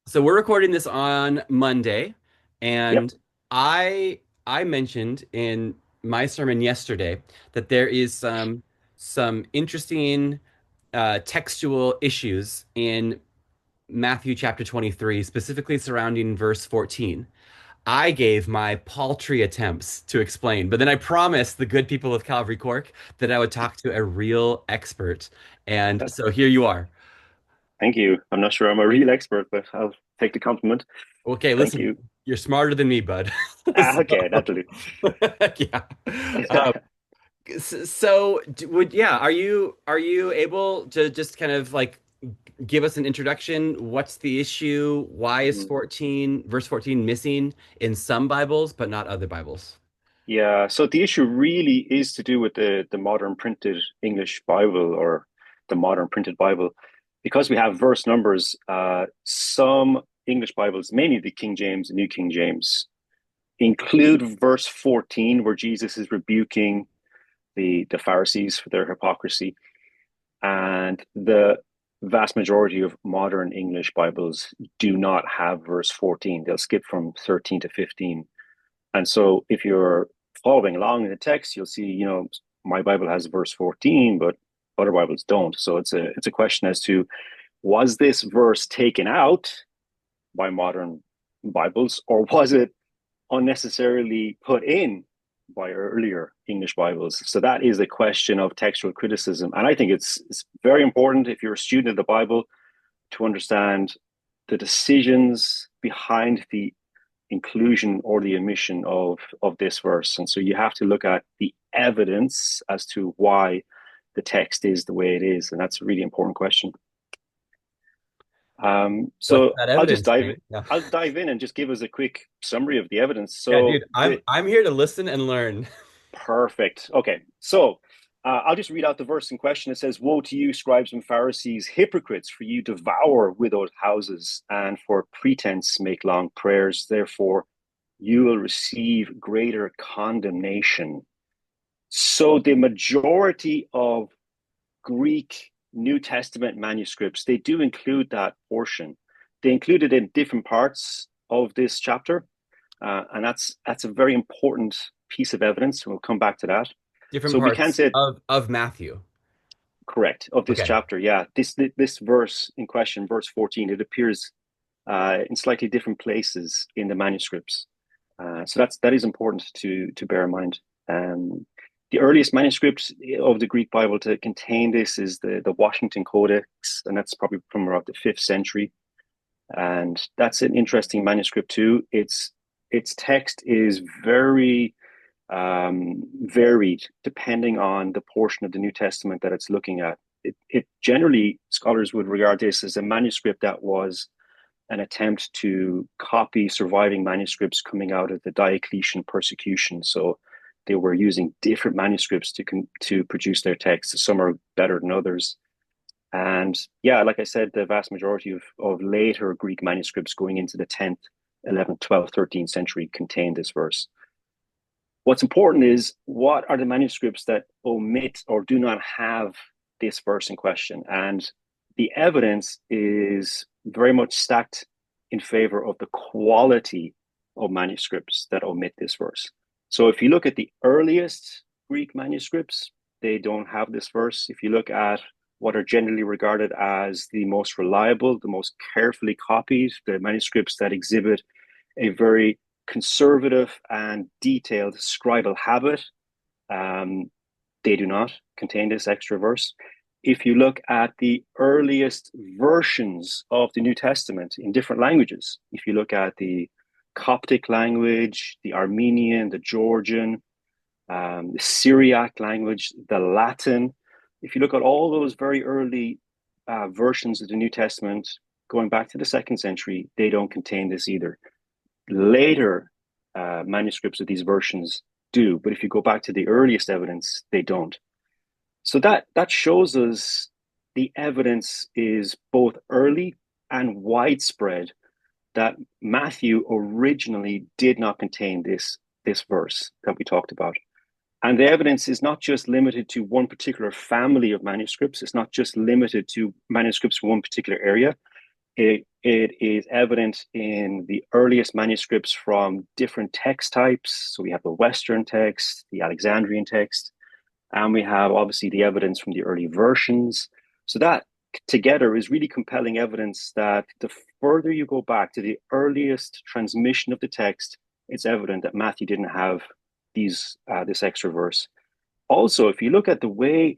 So we're recording this on Monday, Yep. and I mentioned in my sermon yesterday that there is some interesting textual issues in Matthew chapter 23, specifically surrounding verse 14. I gave my paltry attempts to explain, but then I promised the good people of Calvary Cork that I would talk to a real expert. And so here you are. Thank you. I'm not sure I'm a real expert, but I'll take the compliment. Okay, Thank listen, you. you're smarter than me, bud. Okay, So, naturally. yeah. Um, so, yeah, are you able to just kind of like give us an introduction? What's the issue? Why is Mhm. 14 verse 14 missing in some Bibles but not other Bibles? Yeah, so the issue really is to do with the modern printed English Bible or the modern printed Bible. Because we have verse numbers, some English Bibles, mainly the King James and New King James, include verse 14 where Jesus is rebuking the Pharisees for their hypocrisy. And the vast majority of modern English Bibles do not have verse 14. They'll skip from 13 to 15. And so if you're following along in the text, you'll see, my Bible has verse 14, but other Bibles don't. So it's a question as to was this verse taken out by modern Bibles, or was it unnecessarily put in by earlier English Bibles? So that is a question of textual criticism. And I think it's very important if you're a student of the Bible to understand the decisions behind the inclusion or the omission of this verse. And so you have to look at the evidence as to why the text is the way it is. And that's a really important question. What's So that evidence, Shane? Yeah. I'll dive in and just give us a quick summary of the evidence. Yeah, So dude, I'm here to listen and learn. perfect. Okay. So I'll just read out the verse in question. It says, "Woe to you, scribes and Pharisees, hypocrites, for you devour widowed houses and for pretense make long prayers. Therefore, you will receive greater condemnation." So the majority of Greek New Testament manuscripts, they do include that portion. They include it in different parts of this chapter. And that's a very important piece of evidence. We'll come back to that. Different So we can parts say of Matthew. correct of this Okay. chapter. Yeah, this verse in question, verse 14, it appears in slightly different places in the manuscripts. So that is important to bear in mind. Um, the earliest manuscript of the Greek Bible to contain this is the Washington Codex, and that's probably from around the 5th century. And that's an interesting manuscript too. Its text is very varied depending on the portion of the New Testament that it's looking at. It generally scholars would regard this as a manuscript that was an attempt to copy surviving manuscripts coming out of the Diocletian persecution. So they were using different manuscripts to produce their texts. Some are better than others. And yeah, like I said, the vast majority of later Greek manuscripts going into the 10th, 11th, 12th, 13th century contain this verse. What's important is what are the manuscripts that omit or do not have this verse in question? And the evidence is very much stacked in favor of the quality of manuscripts that omit this verse. So if you look at the earliest Greek manuscripts, they don't have this verse. If you look at what are generally regarded as the most reliable, the most carefully copied, the manuscripts that exhibit a very conservative and detailed scribal habit, um, they do not contain this extra verse. If you look at the earliest versions of the New Testament in different languages, if you look at the Coptic language, the Armenian, the Georgian, the Syriac language, the Latin, if you look at all those very early versions of the New Testament going back to the 2nd century, they don't contain this either. Later manuscripts of these versions do, but if you go back to the earliest evidence, they don't. So that shows us the evidence is both early and widespread that Matthew originally did not contain this verse that we talked about. And the evidence is not just limited to one particular family of manuscripts. It's not just limited to manuscripts from one particular area. It is evident in the earliest manuscripts from different text types. So we have the Western text, the Alexandrian text, and we have obviously the evidence from the early versions. So that together is really compelling evidence that the further you go back to the earliest transmission of the text, it's evident that Matthew didn't have this extra verse. Also, if you look at the way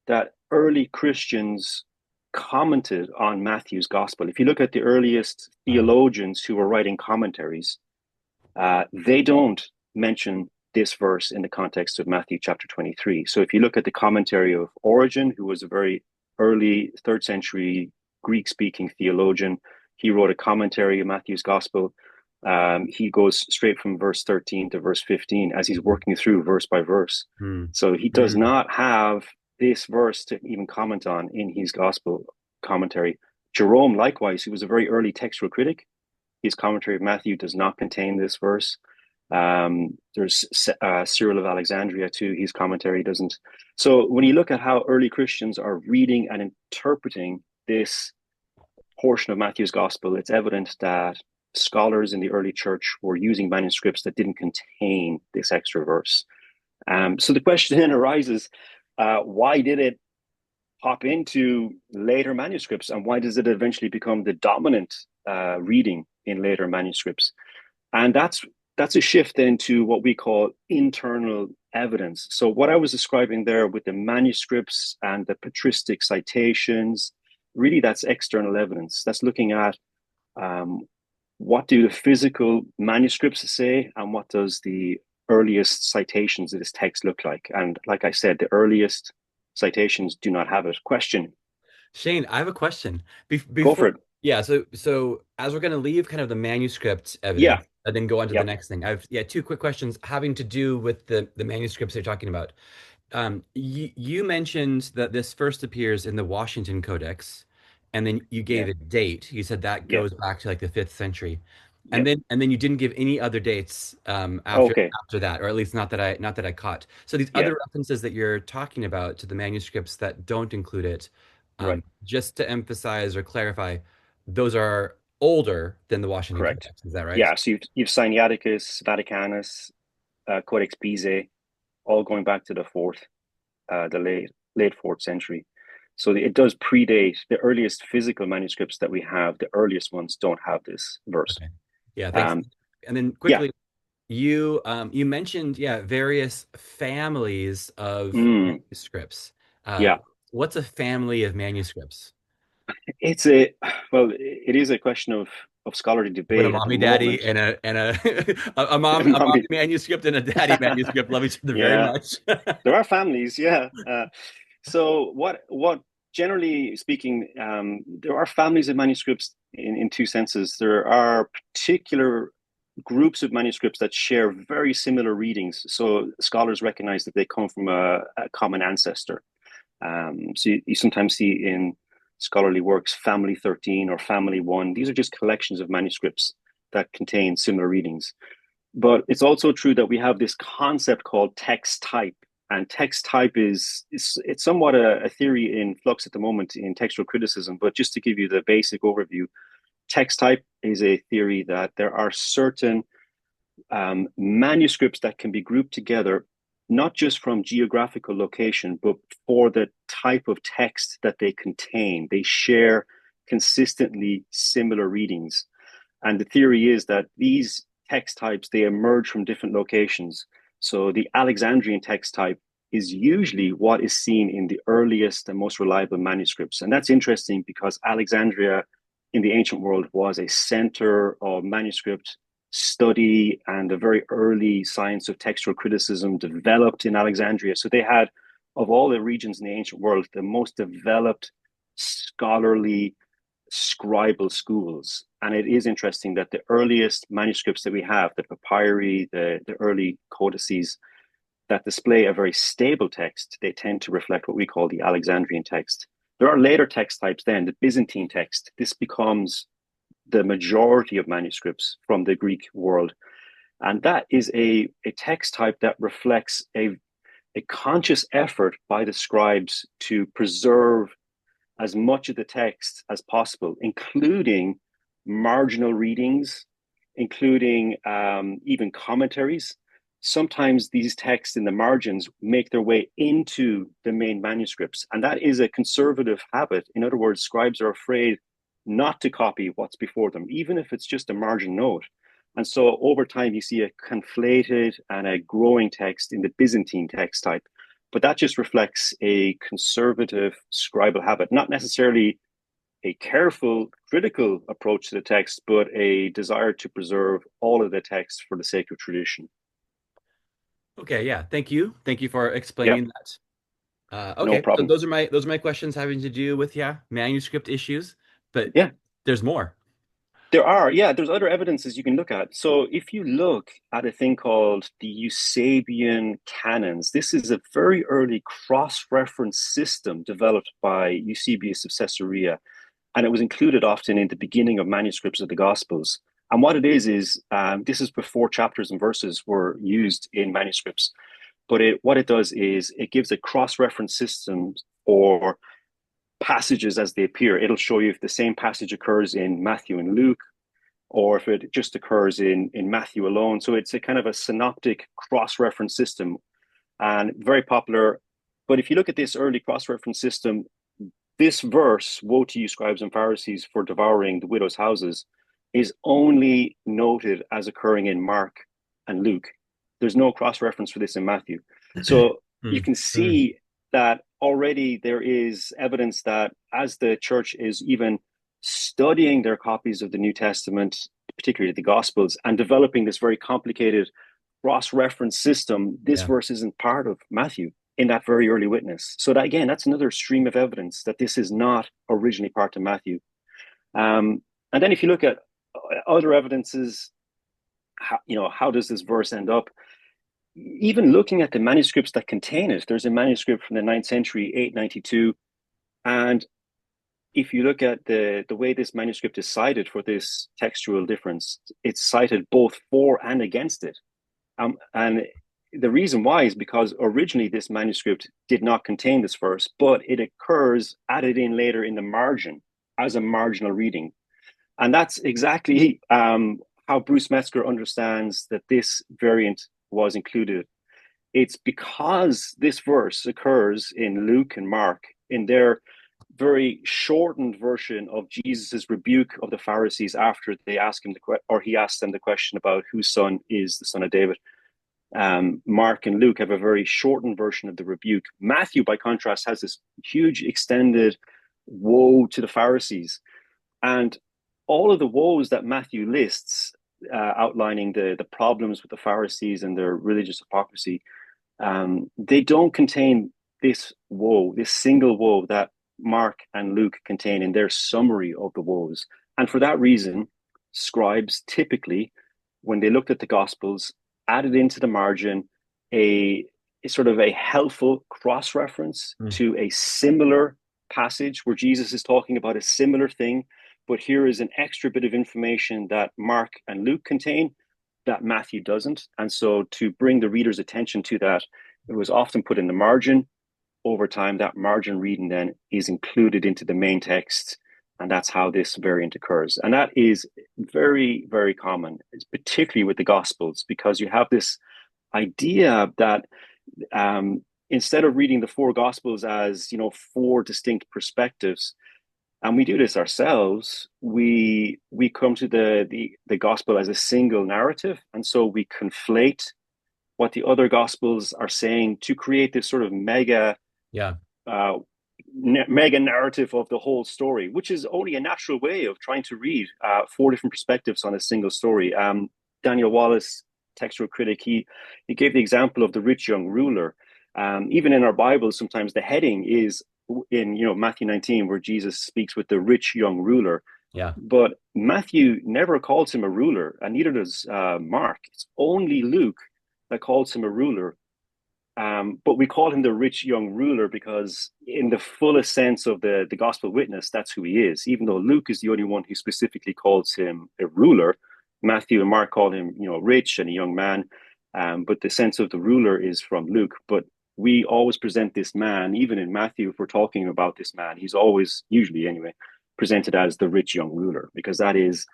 that early Christians commented on Matthew's gospel, if you look at the earliest Uh, theologians who were writing commentaries, they don't mention this verse in the context of Matthew chapter 23. So if you look at the commentary of Origen, who was a very early third century Greek speaking theologian, he wrote a commentary of Matthew's gospel. He goes straight from verse 13 to verse 15 as he's working through verse by verse. hmm, So he does hmm. not have this verse to even comment on in his gospel commentary. Jerome, likewise, he was a very early textual critic. His commentary of Matthew does not contain this verse. There's Cyril of Alexandria too. His commentary doesn't. So when you look at how early Christians are reading and interpreting this portion of Matthew's gospel, it's evident that scholars in the early church were using manuscripts that didn't contain this extra verse. So the question then arises, why did it hop into later manuscripts, and why does it eventually become the dominant reading in later manuscripts? And that's a shift into what we call internal evidence. So what I was describing there with the manuscripts and the patristic citations, really that's external evidence. That's looking at um, what do the physical manuscripts say, and what does the earliest citations of this text look like? And like I said, the earliest citations do not have it. Question. Shane, I have a question. Go Before, for it. yeah, so as we're going to leave kind of the manuscript Yeah. evidence and then go on to the Yep. next thing, I've yeah, two quick questions having to do with the manuscripts you're talking about. You mentioned that this first appears in the Washington Codex, and then you gave Yeah. a date. You said that Yeah. goes back to like the fifth century, and Yep. then you didn't give any other dates Okay. after that, or at least not that I caught. So these Yeah. other references that you're talking about to the manuscripts that don't include it, Right. just to emphasize or clarify, those are older than the Washington Correct. Codex. Is that right? Yeah. So you've Sinaiticus, Vaticanus, Codex Bezae, all going back to the late fourth century. So it does predate the earliest physical manuscripts that we have. The earliest ones don't have this verse. Okay. Yeah, thanks. Um, And then yeah. quickly, you mentioned various families of Mm, manuscripts. Uh, yeah. what's a family of manuscripts? It's a well, it is a question of scholarly Would a debate at the mommy daddy moment. and a I mommy mean, manuscript and a daddy manuscript love each other very yeah, much? there are families. Yeah. So what generally speaking, there are families of manuscripts in two senses. There are particular groups of manuscripts that share very similar readings. So scholars recognize that they come from a common ancestor. So you sometimes see in scholarly works Family 13 or Family 1. These are just collections of manuscripts that contain similar readings. But it's also true that we have this concept called text type. And text type it's somewhat a theory in flux at the moment in textual criticism. But just to give you the basic overview, text type is a theory that there are certain manuscripts that can be grouped together, not just from geographical location, but for the type of text that they contain. They share consistently similar readings. And the theory is that these text types, they emerge from different locations. So the Alexandrian text type is usually what is seen in the earliest and most reliable manuscripts. And that's interesting because Alexandria in the ancient world was a center of manuscript study, and a very early science of textual criticism developed in Alexandria. So they had, of all the regions in the ancient world, the most developed scholarly scribal schools. And it is interesting that the earliest manuscripts that we have, the papyri, the early codices that display a very stable text, they tend to reflect what we call the Alexandrian text. There are later text types then, the Byzantine text. This becomes the majority of manuscripts from the Greek world. And that is a text type that reflects a conscious effort by the scribes to preserve as much of the text as possible, including marginal readings, including even commentaries. Sometimes these texts in the margins make their way into the main manuscripts, and that is a conservative habit. In other words, scribes are afraid not to copy what's before them, even if it's just a margin note. And so over time, you see a conflated and a growing text in the Byzantine text type. But that just reflects a conservative scribal habit, not necessarily a careful, critical approach to the text, but a desire to preserve all of the text for the sake of tradition. Okay, yeah. Thank you. Thank you for Yep, explaining that. no Okay, so problem. those are my questions having to do with, yeah, manuscript issues, but Yeah, there's more. there's other evidences you can look at. So if you look at a thing called the Eusebian canons, this is a very early cross-reference system developed by Eusebius of Caesarea, and it was included often in the beginning of manuscripts of the Gospels. And what it is this is before chapters and verses were used in manuscripts. But what it does is it gives a cross-reference system or passages as they appear. It'll show you if the same passage occurs in Matthew and Luke, or if it just occurs in Matthew alone. So it's a kind of a synoptic cross-reference system and very popular. But if you look at this early cross-reference system, this verse, woe to you, scribes and Pharisees, for devouring the widows' houses, is only noted as occurring in Mark and Luke. There's no cross reference for this in Matthew. So you Hmm. can Hmm. see that already there is evidence that as the church is even studying their copies of the New Testament, particularly the Gospels, and developing this very complicated cross reference system, this Yeah. verse isn't part of Matthew in that very early witness. So that again, that's another stream of evidence that this is not originally part of Matthew. And then if you look at other evidences, how does this verse end up? Even looking at the manuscripts that contain it, there's a manuscript from the 9th century, 892, and if you look at the way this manuscript is cited for this textual difference, it's cited both for and against it. And the reason why is because originally this manuscript did not contain this verse, but it occurs added in later in the margin as a marginal reading. And that's exactly how Bruce Metzger understands that this variant was included. It's because this verse occurs in Luke and Mark in their very shortened version of Jesus's rebuke of the Pharisees after they ask him or he asked them the question about whose son is the son of David. Mark and Luke have a very shortened version of the rebuke. Matthew, by contrast, has this huge extended woe to the Pharisees. And all of the woes that Matthew lists, outlining the problems with the Pharisees and their religious hypocrisy, they don't contain this woe, this single woe that Mark and Luke contain in their summary of the woes. And for that reason, scribes typically, when they looked at the Gospels, added into the margin a sort of a helpful cross reference Hmm. to a similar passage where Jesus is talking about a similar thing, but here is an extra bit of information that Mark and Luke contain that Matthew doesn't. And so to bring the reader's attention to that, it was often put in the margin. Over time, that margin reading then is included into the main text. And that's how this variant occurs. And that is very, very common, particularly with the Gospels, because you have this idea that instead of reading the four Gospels as, four distinct perspectives, and we do this ourselves, we come to the gospel as a single narrative, and so we conflate what the other gospels are saying to create this sort of Yeah. uh, mega narrative of the whole story, which is only a natural way of trying to read four different perspectives on a single story. Daniel Wallace, textual critic, he gave the example of the rich young ruler. Even in our Bibles, sometimes the heading is in Matthew 19, where Jesus speaks with the rich young ruler. Yeah. But Matthew never calls him a ruler, and neither does Mark. It's only Luke that calls him a ruler. But we call him the rich young ruler because, in the fullest sense of the gospel witness, that's who he is. Even though Luke is the only one who specifically calls him a ruler, Matthew and Mark call him, rich and a young man. But the sense of the ruler is from Luke. But we always present this man, even in Matthew, if we're talking about this man, he's always, usually anyway, presented as the rich young ruler because that is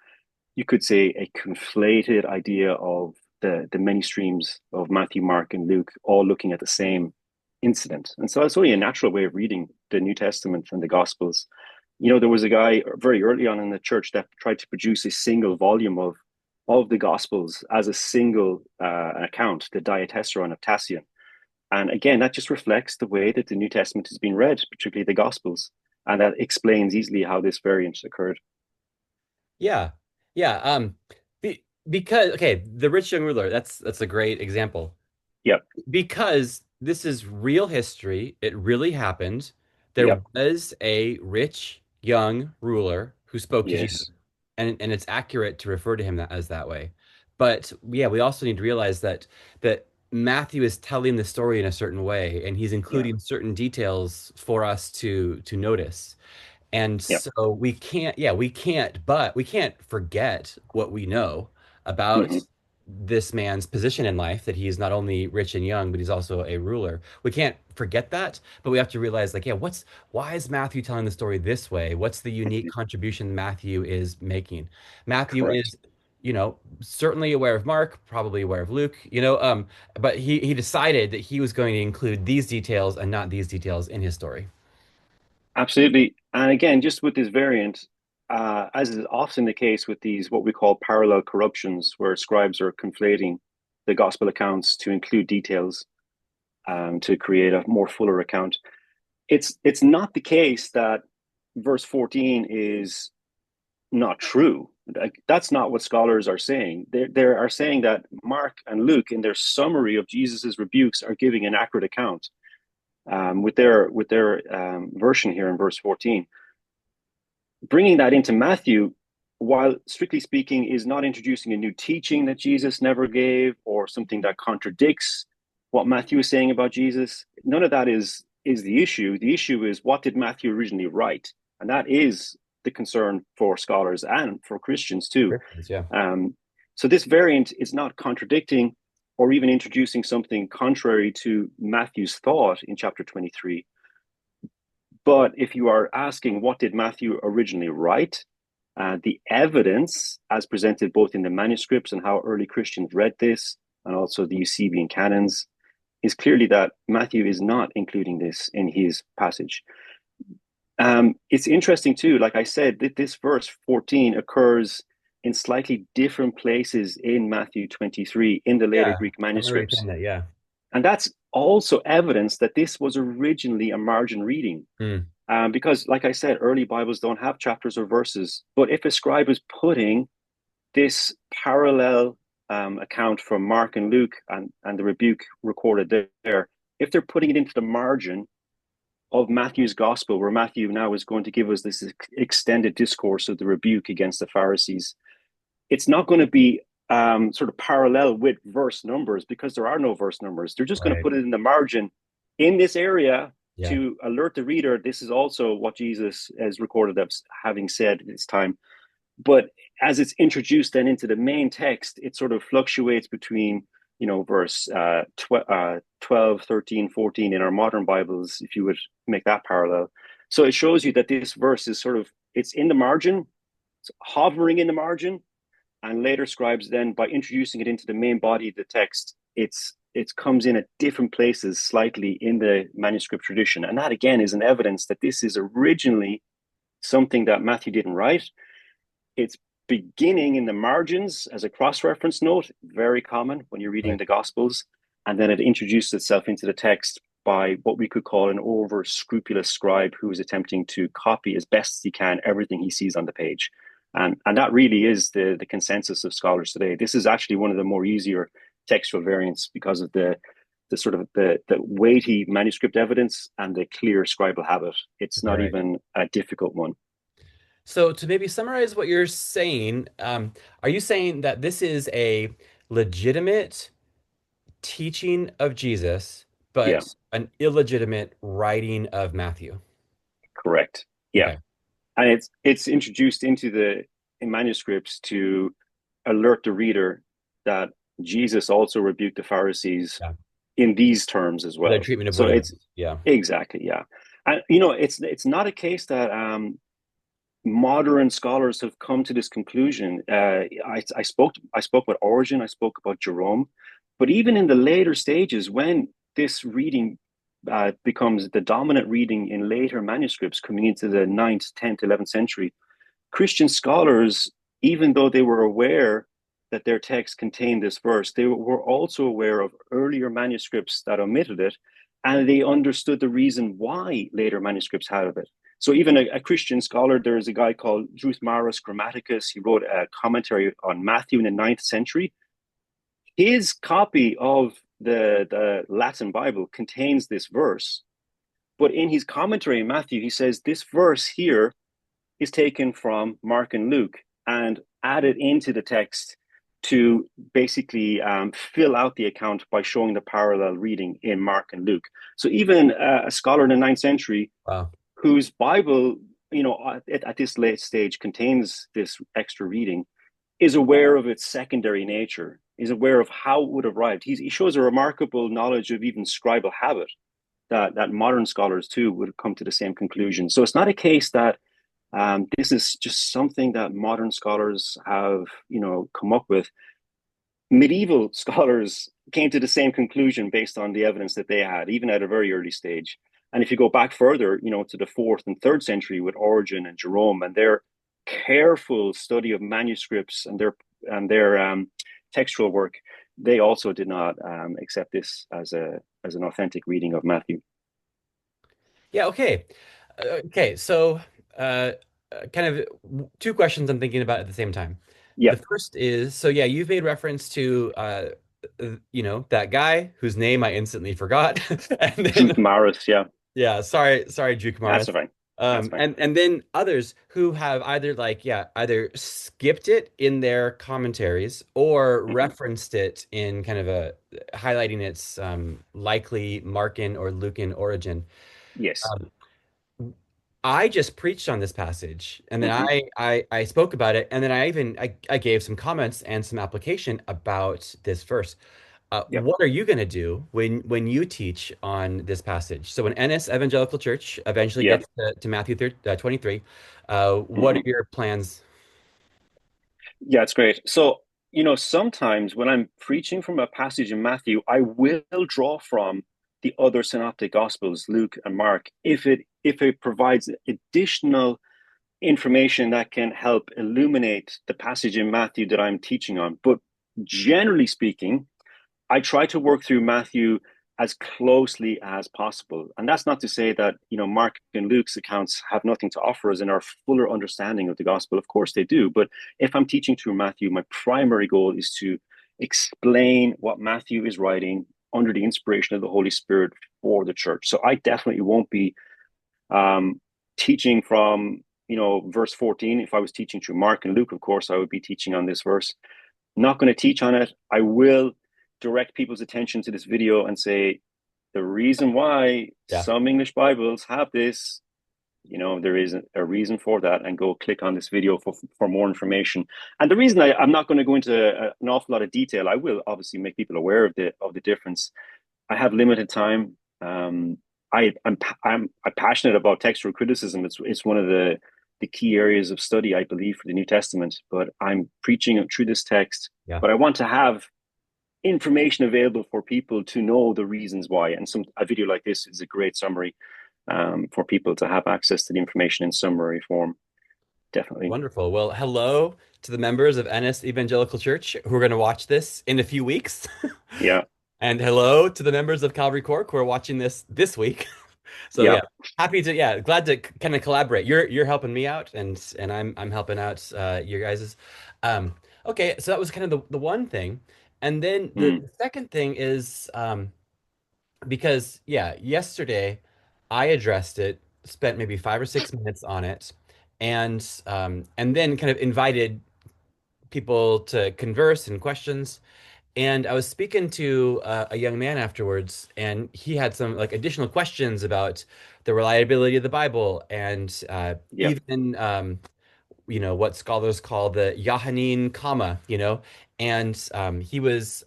you could say, a conflated idea of the many streams of Matthew, Mark, and Luke all looking at the same incident. And so it's only a natural way of reading the New Testament and the Gospels. There was a guy very early on in the church that tried to produce a single volume of the Gospels as a single account, the Diatessaron of Tatian. And again, that just reflects the way that the New Testament has been read, particularly the Gospels. And that explains easily how this variant occurred. Yeah. Yeah. Because okay, the rich young ruler, that's a great example. Yep, Because this is real history, it really happened. There yep, was a rich young ruler who spoke to Jesus, yes, and it's accurate to refer to him as that way. But yeah, we also need to realize that Matthew is telling the story in a certain way, and he's yeah, including certain details for us to notice. And yep, so we can't forget what we know about hmm this man's position in life, that he's not only rich and young, but he's also a ruler. We can't forget that, but we have to realize, like, yeah, why is Matthew telling the story this way? What's the unique hmm contribution Matthew is making? Matthew correct. is, certainly aware of Mark, probably aware of Luke, but he decided that he was going to include these details and not these details in his story. Absolutely. And again, just with this variant, as is often the case with these, what we call parallel corruptions, where scribes are conflating the gospel accounts to include details to create a more fuller account. It's not the case that verse 14 is not true. Like, that's not what scholars are saying. They are saying that Mark and Luke, in their summary of Jesus's rebukes, are giving an accurate account with their version here in verse 14. Bringing that into Matthew, while strictly speaking, is not introducing a new teaching that Jesus never gave or something that contradicts what Matthew is saying about Jesus. None of that is the issue. The issue is, what did Matthew originally write? And that is the concern for scholars and for Christians too. Christians, yeah. Um, so this variant is not contradicting or even introducing something contrary to Matthew's thought in chapter 23. But if you are asking, what did Matthew originally write? The evidence, as presented both in the manuscripts and how early Christians read this, and also the Eusebian canons, is clearly that Matthew is not including this in his passage. It's interesting too, like I said, that this verse 14 occurs in slightly different places in Matthew 23 in the later Yeah, Greek I remember you manuscripts. saying that. Yeah. And that's also evidence that this was originally a margin reading. Mm. Because, like I said, early Bibles don't have chapters or verses. But if a scribe is putting this parallel account from Mark and Luke and the rebuke recorded there, if they're putting it into the margin of Matthew's gospel, where Matthew now is going to give us this extended discourse of the rebuke against the Pharisees, it's not going to be sort of parallel with verse numbers, because there are no verse numbers. They're just going to Right. put it in the margin in this area Yeah. to alert the reader this is also what Jesus is recorded as having said at this time. But as it's introduced then into the main text, it sort of fluctuates between, verse 12, 13, 14 in our modern Bibles, if you would make that parallel. So it shows you that this verse is sort of, it's in the margin, it's hovering in the margin, and later scribes then, by introducing it into the main body of the text, it comes in at different places slightly in the manuscript tradition. And that again is an evidence that this is originally something that Matthew didn't write. It's beginning in the margins as a cross-reference note, very common when you're reading Right. the Gospels, and then it introduces itself into the text by what we could call an over scrupulous scribe who is attempting to copy as best he can everything he sees on the page. And that really is the consensus of scholars today. This is actually one of the more easier textual variants because of the sort of the weighty manuscript evidence and the clear scribal habit. It's not Right. even a difficult one. So to maybe summarize what you're saying, are you saying that this is a legitimate teaching of Jesus, Yeah, but an illegitimate writing of Matthew? correct. Yeah. Okay. And it's introduced into the in manuscripts to alert the reader that Jesus also rebuked the Pharisees Yeah. in these terms as For their well. treatment of So widows. it's Yeah. exactly, yeah. And it's not a case that modern scholars have come to this conclusion. I spoke about Origen, I spoke about Jerome, but even in the later stages, when this reading becomes the dominant reading in later manuscripts coming into the ninth, 10th, 11th century, Christian scholars, even though they were aware that their text contained this verse, they were also aware of earlier manuscripts that omitted it, and they understood the reason why later manuscripts had it. So even a Christian scholar, there is a guy called Maris Grammaticus. He wrote a commentary on Matthew in the ninth century. His copy of the Latin Bible contains this verse, but in his commentary in Matthew, he says this verse here is taken from Mark and Luke and added into the text to basically fill out the account by showing the parallel reading in Mark and Luke. So even a scholar in the ninth century Wow. whose Bible, at this late stage contains this extra reading, is aware of its secondary nature, is aware of how it would have arrived. He shows a remarkable knowledge of even scribal habit that modern scholars too would come to the same conclusion. So it's not a case that this is just something that modern scholars have, come up with. Medieval scholars came to the same conclusion based on the evidence that they had, even at a very early stage. And if you go back further, to the fourth and third century with Origen and Jerome and their careful study of manuscripts and their textual work, they also did not accept this as an authentic reading of Matthew. Yeah, okay. Okay, so uh, kind of two questions I'm thinking about at the same time. Yeah, The first is, so yeah, you've made reference to that guy whose name I instantly forgot. And then Druth Maris. Yeah, yeah, sorry, Duke that's Morris. fine. That's fine. And then others who have either either skipped it in their commentaries or Hmm. referenced it in kind of a highlighting its likely Markan or Lucan origin. Yes. Um, I just preached on this passage, and then Hmm. I spoke about it, and then I gave some comments and some application about this verse. Yep. What are you going to do when you teach on this passage? So when Ennis Evangelical Church eventually Yeah. gets to Matthew 23, what are Hmm. your plans? Yeah, it's great. So, sometimes when I'm preaching from a passage in Matthew, I will draw from the other synoptic gospels, Luke and Mark, if it provides additional information that can help illuminate the passage in Matthew that I'm teaching on. But generally speaking, I try to work through Matthew as closely as possible. And that's not to say that, Mark and Luke's accounts have nothing to offer us in our fuller understanding of the gospel. Of course they do. But if I'm teaching through Matthew, my primary goal is to explain what Matthew is writing under the inspiration of the Holy Spirit for the church. So I definitely won't be um, teaching from, verse 14. If I was teaching through Mark and Luke, of course, I would be teaching on this verse. Not going to teach on it. I will direct people's attention to this video and say the reason why Yeah, some English Bibles have this, there is a reason for that, and go click on this video for more information. And the reason I'm not going to go into an awful lot of detail, I will obviously make people aware of the difference. I have limited time. I'm passionate about textual criticism. It's one of the key areas of study, I believe, for the New Testament. But I'm preaching through this text, yeah. but I want to have information available for people to know the reasons why. And a video like this is a great summary for people to have access to the information in summary form. Definitely. Wonderful. Well, hello to the members of Ennis Evangelical Church who are going to watch this in a few weeks. Yeah. And hello to the members of Calvary Cork who are watching this week. So Yeah. yeah, happy to yeah, glad to kind of collaborate. You're helping me out and I'm helping out your guys's. Um okay, so that was kind of the one thing. And then the Mm. second thing is because yeah, yesterday I addressed it, spent maybe 5 or 6 minutes on it, and then kind of invited people to converse and questions. And I was speaking to a young man afterwards, and he had some like additional questions about the reliability of the Bible and Yeah. even what scholars call the Johannine comma, and he was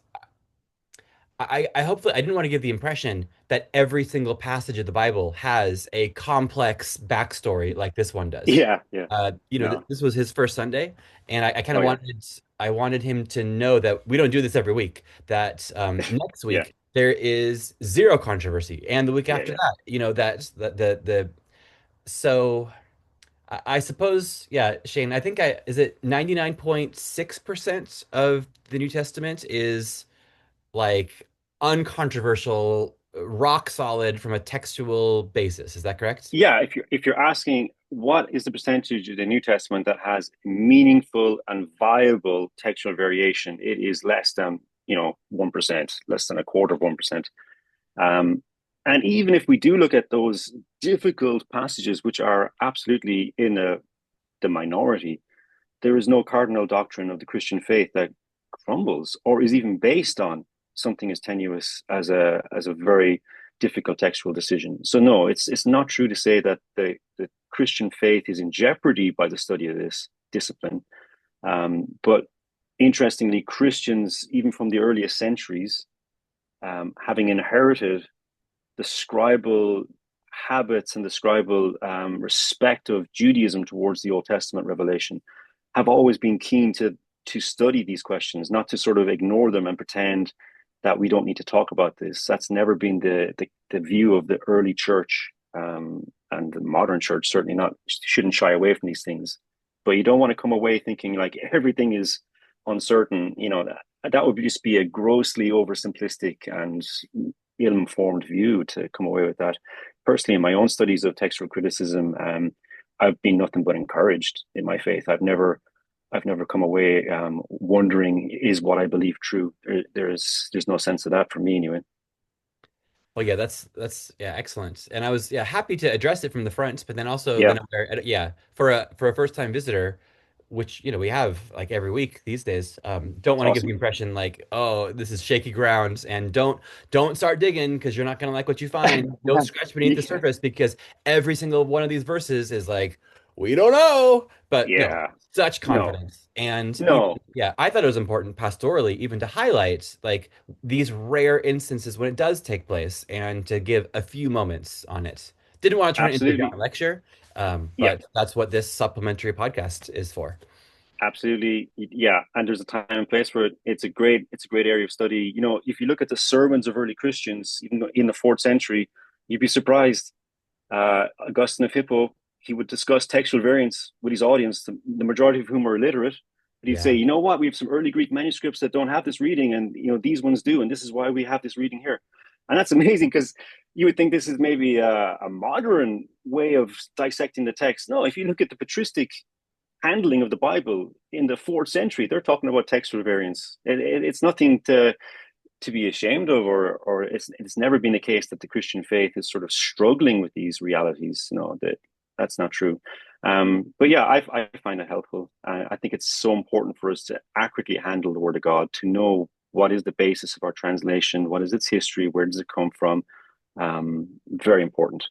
I hopefully I didn't want to give the impression that every single passage of the Bible has a complex backstory like this one does. Yeah, yeah. Th No. this was his first Sunday, and I kind Oh of yeah. wanted him to know that we don't do this every week. That next Yeah. week there is zero controversy, and the week Yeah, after yeah. that, that's the so. I suppose, yeah, Shane, I think is it 99.6% of the New Testament is like uncontroversial, rock solid from a textual basis. Is that correct? Yeah, if you're asking what is the percentage of the New Testament that has meaningful and viable textual variation, it is less than 1%, less than a quarter of 1%. Um, and even if we do look at those difficult passages, which are absolutely in the minority, there is no cardinal doctrine of the Christian faith that crumbles or is even based on something as tenuous as a very difficult textual decision. So no, it's not true to say that the Christian faith is in jeopardy by the study of this discipline. But interestingly, Christians, even from the earliest centuries, having inherited the scribal habits and the scribal respect of Judaism towards the Old Testament revelation, have always been keen to study these questions, not to sort of ignore them and pretend that we don't need to talk about this. That's never been the view of the early church, and the modern church certainly not shouldn't shy away from these things. But you don't want to come away thinking like everything is uncertain. That would just be a grossly oversimplistic and ill-informed view to come away with that. Personally, in my own studies of textual criticism, I've been nothing but encouraged in my faith. I've never come away wondering, is what I believe true. There's no sense of that for me anyway. Well, yeah, that's yeah, excellent. And I was happy to address it from the front, but then also Yeah, then for a first time visitor, which we have like every week these days, don't that's want to give the awesome. impression like, oh, this is shaky ground, and don't start digging because you're not gonna like what you find. Don't scratch beneath the Yeah, surface because every single one of these verses is like, we don't know, but no, yeah, such no, confidence. And even no, I thought it was important pastorally even to highlight like these rare instances when it does take place and to give a few moments on it. Didn't want to turn it into a absolutely. giant lecture, Yeah, but that's what this supplementary podcast is for. absolutely. Yeah, and there's a time and place for it. It's a great area of study. If you look at the sermons of early Christians, even in the fourth century, you'd be surprised. Augustine of Hippo, he would discuss textual variants with his audience, the majority of whom were illiterate. But he'd say, Yeah. you know what, we have some early Greek manuscripts that don't have this reading, and these ones do, and this is why we have this reading here. And that's amazing because you would think this is maybe a modern way of dissecting the text. No, if you look at the patristic handling of the Bible in the fourth century, they're talking about textual variants. It's nothing to be ashamed of, or it's never been the case that the Christian faith is sort of struggling with these realities. No, that's not true. But yeah, I find that helpful. I think it's so important for us to accurately handle the Word of God, to know what is the basis of our translation, what is its history, where does it come from. Very important.